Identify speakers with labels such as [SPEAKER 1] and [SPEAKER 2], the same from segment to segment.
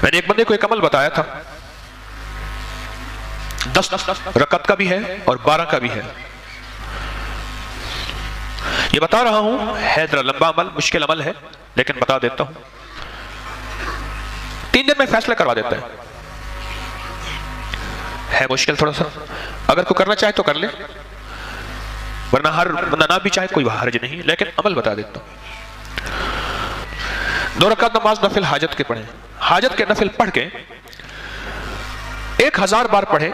[SPEAKER 1] میں نے ایک بندے کو ایک عمل بتایا تھا، 10 رکعت کا بھی ہے اور 12 کا بھی ہے. یہ بتا رہا ہوں، ہے ذرا لمبا عمل، مشکل عمل ہے، لیکن بتا دیتا ہوں. 3 دن میں فیصلہ کروا دیتا ہے مشکل تھوڑا سا. اگر کوئی کرنا چاہے تو کر لے، ورنہ ہر بندہ نہ بھی چاہے کوئی حرج نہیں، لیکن عمل بتا دیتا ہوں. 2 رکعت نماز نفل حاجت کے پڑھیں. حاجت کے نفل پڑھ کے 1000 بار پڑھے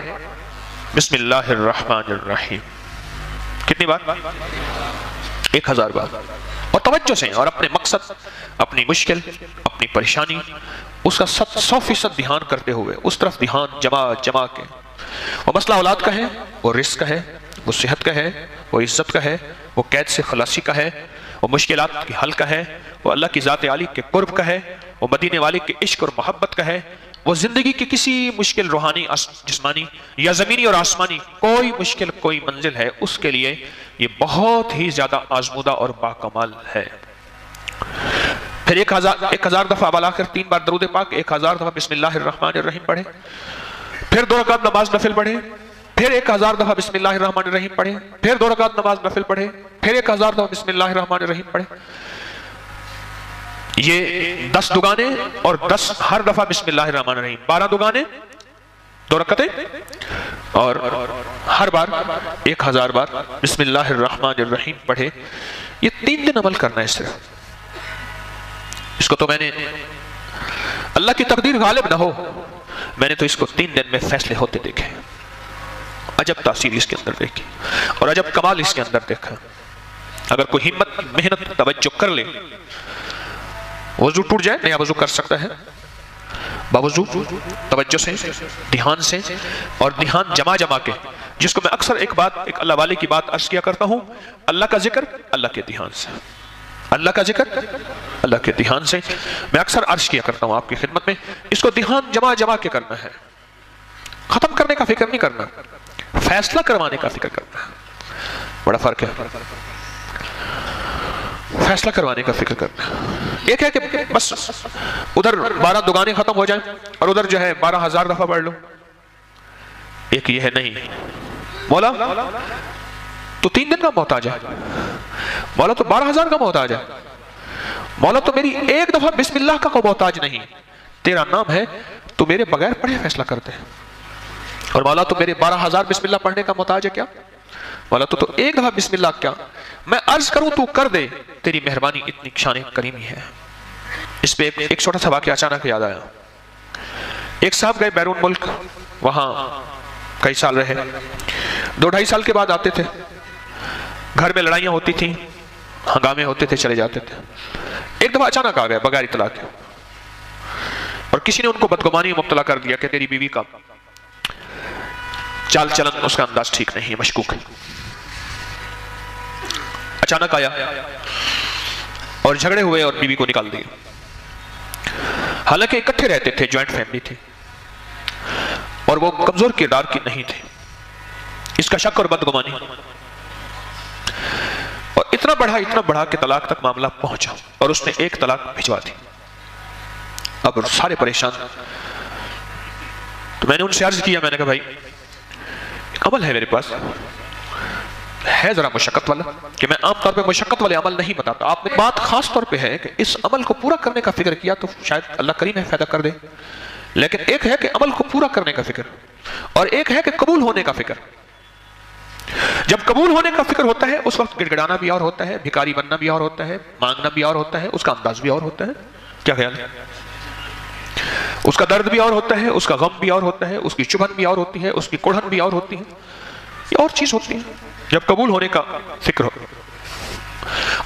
[SPEAKER 1] بسم اللہ الرحمن الرحیم. کتنی بار؟ 1000 بار. اور توجہ سے اور اپنے مقصد، اپنی مشکل، اپنی پریشانی، اس کا 100% دھیان کرتے ہوئے اس طرف دھیان جما کے. وہ مسئلہ اولاد کا ہے، وہ رزق کا ہے، وہ صحت کا ہے، وہ عزت کا ہے، وہ قید سے خلاصی کا ہے، وہ مشکلات کی حل کا ہے، وہ اللہ کی ذات عالی کے قرب کا ہے، وہ مدینے والے کے عشق اور محبت کا ہے، وہ زندگی کی کسی مشکل روحانی، جسمانی یا زمینی اور آسمانی کوئی مشکل، کوئی منزل ہے، اس کے لیے یہ بہت ہی زیادہ آزمودہ اور باکمال ہے. پھر 1000 دفعہ بالاخر 3 بار درود پاک، 1000 دفعہ بسم اللہ الرحمن الرحیم پڑھے. پھر 2 رکعت نماز نفل پڑھے. پھر 1000 دفعہ بسم اللہ الرحمن الرحیم پڑھے. پھر 2 رکعت نماز نفل پڑھے. پھر 1000 دفعہ بسم اللہ الرحمن الرحیم پڑھے. یہ 10 دگانے اور 10 ہر دفعہ بسم اللہ الرحمن الرحیم، 12 دگانے، 2 رکعتیں، اور ہر بار 1000 بار بسم اللہ الرحمن الرحیم پڑھے. یہ 3 دن عمل کرنا ہے صرف. اس کو تو میں نے، اللہ کی تقدیر غالب نہ ہو، میں نے تو اس کو 3 دن میں فیصلے ہوتے دیکھے. عجب تاثیر اس کے اندر دیکھی اور عجب کمال اس کے اندر دیکھا. اگر کوئی ہمت، محنت، توجہ کر لے، وضو ٹوٹ جائے، نیا وضو کر سکتا ہے باوضو، توجہ سے، دھیان سے، اور دھیان جما کے، جس کو میں اکثر ایک اللہ والے کی بات عرض کیا کرتا ہوں، اللہ کا ذکر اللہ کے دھیان سے، اللہ کا ذکر اللہ کے دھیان سے. میں اکثر عرض کیا کرتا ہوں آپ کی خدمت میں، اس کو دھیان جما کے کرنا ہے. ختم کرنے کا فکر نہیں کرنا، فیصلہ کروانے کا فکر کرنا ہے. بڑا فرق ہے. فیصلہ کروانے کا فکر کرنا. ایک ہے کہ بس ادھر 12 دگانے ختم ہو جائیں اور ادھر جو ہے 12000 دفعہ پڑھ لو. ایک یہ ہے نہیں، مولا تو 3 دن کا محتاج ہے، مولا تو 12000 کا محتاج ہے، مولا تو میری 1 دفعہ بسم اللہ کا کوئی محتاج نہیں. تیرا نام ہے، تو میرے بغیر پڑھے فیصلہ کرتے ہیں. اور مولا تو میرے 12000 بسم اللہ پڑھنے کا محتاج ہے کیا؟ مولا تو 1 دفعہ بسم اللہ کیا میں عرض کروں تو کر دے، تیری مہربانی اتنی شان کریمی ہے. اس پہ ایک چھوٹا سا واقعہ اچانک یاد آیا. ایک صاحب گئے بیرون ملک، وہاں کئی سال رہے. 2-2.5 سال کے بعد آتے تھے. گھر میں لڑائیاں ہوتی تھیں، ہنگامے ہوتے تھے، چلے جاتے تھے. ایک دفعہ اچانک آ گئے بغیر اطلاع کے، اور کسی نے ان کو بدگمانی میں مبتلا کر دیا کہ تیری بیوی کا چال چلن، اس کا انداز ٹھیک نہیں ہے، مشکوک ہے. اچانک آیا اور جھگڑے ہوئے اور بیوی کو نکال دیا. حالانکہ اکٹھے رہتے تھے، جوائنٹ فیملی تھی، اور وہ کمزور کردار کی نہیں تھے. اس کا شک اور بدگمانی، اور اتنا بڑھا کہ طلاق تک معاملہ پہنچا، اور اس نے 1 طلاق بھجوا دی. اب سارے پریشان. تو میں نے ان سے عرض کیا، میں نے کہا بھائی ایک عمل ہے میرے پاس، ہے ذرا مشقت والا، کہ میں عام طور پہ مشقت والے عمل نہیں بتاتا. آپ نے بات خاص طور پہ ہے کہ اس عمل کو پورا کرنے کا فکر کیا تو شاید اللہ کریم ہے فائدہ کر دے. لیکن ایک ہے کہ عمل کو پورا کرنے کا فکر، اور ایک ہے کہ قبول ہونے کا فکر. جب قبول ہونے کا فکر ہوتا ہے اس وقت گڑگڑانا بھی اور ہوتا ہے، بھکاری بننا بھی اور ہوتا ہے، مانگنا بھی اور ہوتا ہے، اس کا انداز بھی اور ہوتا ہے. کیا خیال ہے؟ اس کا درد بھی اور ہوتا ہے، اس کا غم بھی اور ہوتا ہے، اس کی چبھن بھی اور ہوتی ہے، اس کی کوڑھن بھی اور ہوتی ہے. یہ اور چیز ہوتی ہے جب قبول ہونے کا فکر ہو.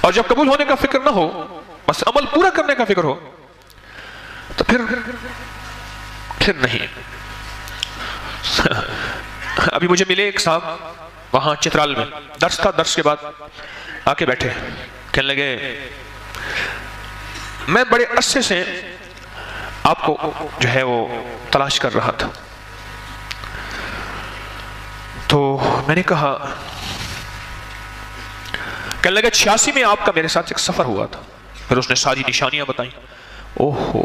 [SPEAKER 1] اور جب قبول ہونے کا فکر نہ ہو، بس عمل پورا کرنے کا فکر ہو، تو پھر نہیں. ابھی مجھے ملے ایک صاحب وہاں چترال میں، درس تھا، درس کے بعد آ کے بیٹھے، کہنے لگے میں بڑے عرصے سے آپ کو جو ہے وہ تلاش کر رہا تھا. تو میں نے کہا، کہنے لگا 86 میں آپ کا میرے ساتھ ایک سفر ہوا تھا. پھر اس نے ساری نشانیاں بتائیں. اوہو،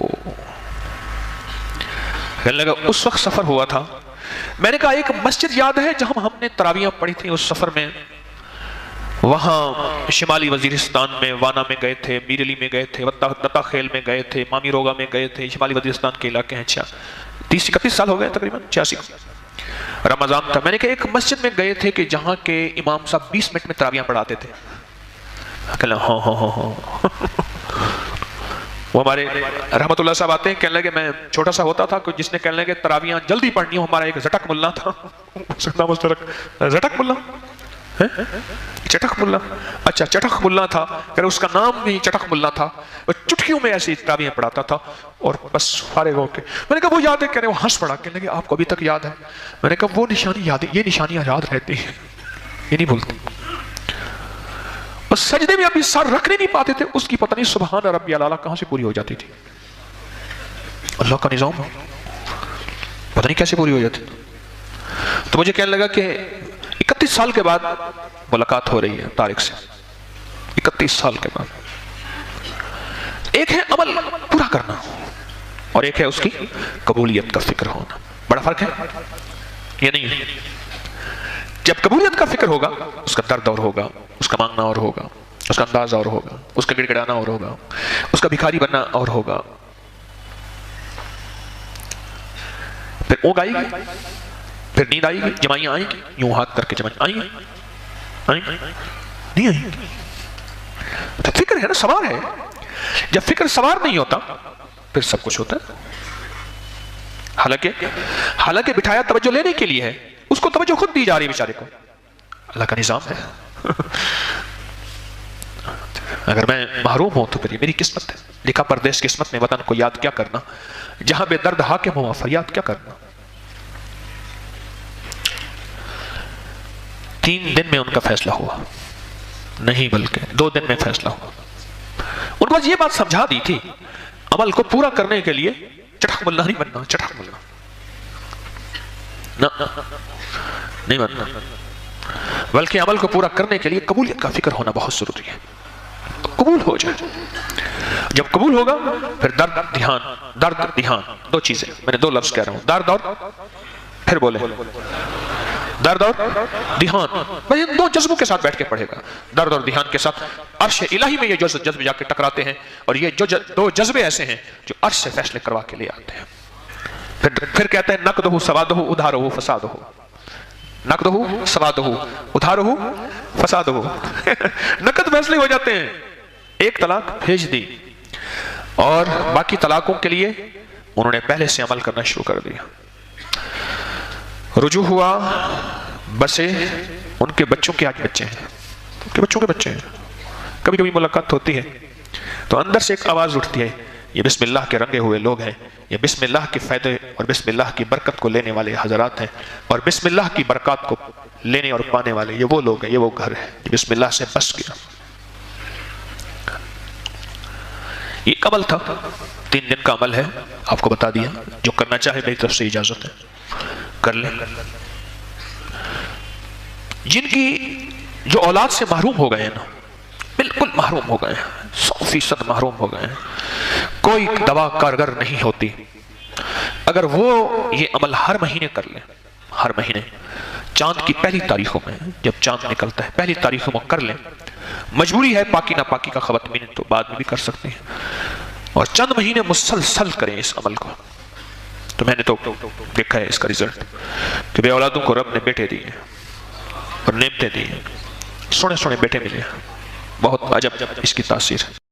[SPEAKER 1] کہنے لگا اس وقت سفر ہوا تھا. میں نے کہا ایک مسجد یاد ہے جہاں ہم نے تراویحاں پڑھی تھیں اس سفر میں؟ وہاں شمالی وزیرستان میں وانا میں گئے تھے، میرلی میں گئے تھے، دتا خیل میں گئے تھے، مامی روگا میں گئے تھے. شمالی وزیرستان کے علاقے ہیں. 30-31 سال ہو گئے تقریباً، 86 رمضان تھا. میں نے کہا ایک مسجد میں گئے تھے کہ جہاں کے امام صاحب 20 منٹ میں تراویحاں پڑھاتے تھے. کہنے لگا ہاں. وہ ہمارے رحمت اللہ صاحب آتے ہیں، کہنے لگے میں چھوٹا سا ہوتا تھا جس نے کہنے لگے تراویحاں جلدی پڑھنی ہو. ہمارا ایک زٹک ملا تھا. زٹک ملا، چٹک ملا. اچھا چٹک ملا تھا، کہ اس کا نام بھی چٹک ملا تھا. وہ چٹکیوں میں ایسی تراویحیں پڑھاتا تھا اور بس فارغ ہو کے. میں نے کہا وہ یاد ہے؟ کہنے وہ ہنس پڑا. کہنے لگے آپ کو ابھی تک یاد ہے؟ میں نے کہا وہ نشانی یاد ہے، یہ نشانیاں یاد رہتی ہیں، یہ نہیں بھولتی. اور سجدے میں ابھی سر رکھنے نہیں پاتے تھے، اس کی پتہ نہیں سبحان ربی الاعلیٰ کہاں سے پوری ہو جاتی تھی. اللہ کا نظام پتہ نہیں کیسے پوری ہو جاتی. تو مجھے کہنے لگا کہ 31 سال کے بعد ملاقات ہو رہی ہے طارق سے. 31 سال کے بعد. ایک ہے عمل پورا کرنا اور ایک ہے اس کی قبولیت کا فکر ہونا. بڑا فرق ہے یہ نہیں ہے. جب قبولیت کا فکر ہوگا اس کا درد اور ہوگا، اس کا مانگنا اور ہوگا، اس کا انداز اور ہوگا، اس کا گڑ گڑانا اور ہوگا، اس کا بھکاری بننا اور ہوگا. پھر اونگ آئے گی، پھر نیند آئے گی، جمائیاں آئیں گی، یوں ہاتھ کر کے جمائیں آئیں گی نہیں آئیں گی. تو فکر ہے نا، سوار ہے. جب فکر سوار نہیں ہوتا پھر سب کچھ ہوتا ہے. حالانکہ بٹھایا توجہ لینے کے لیے ہے، اس کو توجہ خود دی جا رہی ہے بیچارے کو. اللہ کا نظام ہے. اگر میں محروم ہوں تو پھر یہ میری قسمت ہے. لکھا پردیس قسمت میں وطن کو یاد کیا کرنا، جہاں بے درد حاکم ہوا فریاد کیا کرنا. 3 دن میں ان کا فیصلہ ہوا، نہیں بلکہ 2 دن میں فیصلہ ہوا. ان کو یہ بات سمجھا دی تھی عمل کو پورا کرنے کے لیے چٹک ملا نہیں بننا. چٹک ملا نہیں بننا، بلکہ عمل کو پورا کرنے کے لیے قبولیت کا فکر ہونا بہت ضروری ہے. قبول ہو جائے. جب قبول ہوگا پھر درد دھیان، درد دھیان. 2 چیزیں میں نے 2 لفظ کہہ رہا ہوں، درد اور پھر بولے درد اور دھیان. میں ان 2 جذبوں کے ساتھ بیٹھ کے پڑھے گا. درد اور دھیان کے ساتھ عرش الہی میں یہ جذبے جا کے ٹکراتے ہیں، اور یہ 2 جذبے ایسے ہیں جو عرش سے فیصلے کروا کے لے آتے ہیں. پھر کہتے ہیں نقدہ سوادہ ادھارہ فسادہ. نقدہ سوادہ ادھارہ فسادہ. نقد فیصلے ہو جاتے ہیں. ایک طلاق بھیج دی اور باقی طلاقوں کے لیے انہوں نے پہلے سے عمل کرنا شروع کر دیا. رجوع ہوا، بسے ان کے بچوں کے آج بچے ہیں، ان کے بچوں کے بچے ہیں. کبھی کبھی ملاقات ہوتی ہے تو اندر سے ایک آواز اٹھتی ہے، یہ بسم اللہ کے رنگے ہوئے لوگ ہیں، یہ بسم اللہ کے فائدے اور بسم اللہ کی برکت کو لینے والے حضرات ہیں، اور بسم اللہ کی برکات کو لینے اور پانے والے یہ وہ لوگ ہیں، یہ وہ گھر ہے یہ بسم اللہ سے بس گیا. یہ عمل تھا، 3 دن کا عمل ہے. آپ کو بتا دیا، جو کرنا چاہے میری طرف سے اجازت ہے کر لیں. جن کی جو اولاد سے محروم ہو گئے ہیں نا، بالکل محروم ہو گئے ہیں، 100% محروم ہو گئے ہیں، کوئی دوا کارگر نہیں ہوتی، اگر وہ یہ عمل ہر مہینے کر لیں، ہر مہینے چاند کی پہلی تاریخوں میں، جب چاند نکلتا ہے پہلی تاریخوں میں کر لیں. مجبوری ہے پاکی ناپاکی کا خواتین تو بعد میں بھی کر سکتے ہیں، اور چند مہینے مسلسل کریں اس عمل کو. تو میں نے تو دیکھا ہے اس کا رزلٹ کہ بے اولادوں کو رب نے بیٹے دیے اور نعمتیں دی، سونے سونے بیٹے ملے. بہت عجب اس کی تاثیر ہے.